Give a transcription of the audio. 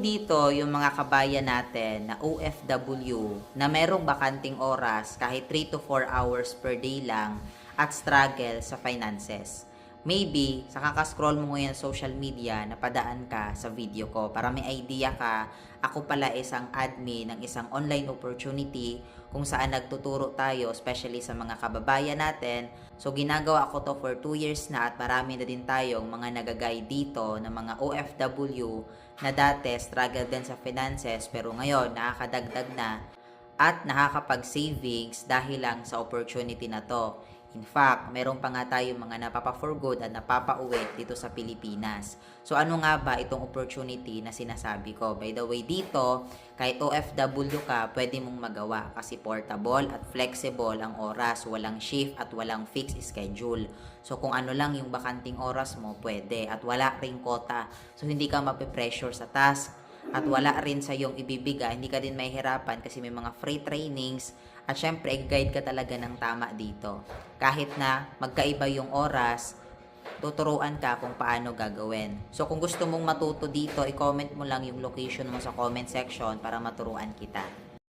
dito yung mga kabayan natin na OFW na merong bakanting oras kahit 3 to 4 hours per day lang at struggle sa finances. Maybe, sa kakascroll mo ngayon social media, napadaan ka sa video ko para may idea ka, ako pala isang admin ng isang online opportunity kung saan nagtuturo tayo, especially sa mga kababayan natin. So, ginagawa ko to for 2 years na at marami na din tayong mga nagagay dito na mga OFW na dati struggle din sa finances pero ngayon nakakadagdag na at nakakapag-savings dahil lang sa opportunity na to. In fact, meron pa nga tayong mga napapa-for good at napapa-uwi dito sa Pilipinas. So ano nga ba itong opportunity na sinasabi ko? By the way, dito, kahit OFW ka, pwede mong magawa kasi portable at flexible ang oras, walang shift at walang fixed schedule. So kung ano lang yung bakanting oras mo, pwede at wala ring quota. So hindi ka mape-pressure sa task at wala rin sa iyong ibibigay, hindi ka din mahihirapan kasi may mga free trainings at syempre guide ka talaga ng tama dito. Kahit na magkaiba yung oras, tuturuan ka kung paano gagawin. So kung gusto mong matuto dito, i-comment mo lang yung location mo sa comment section para maturuan kita.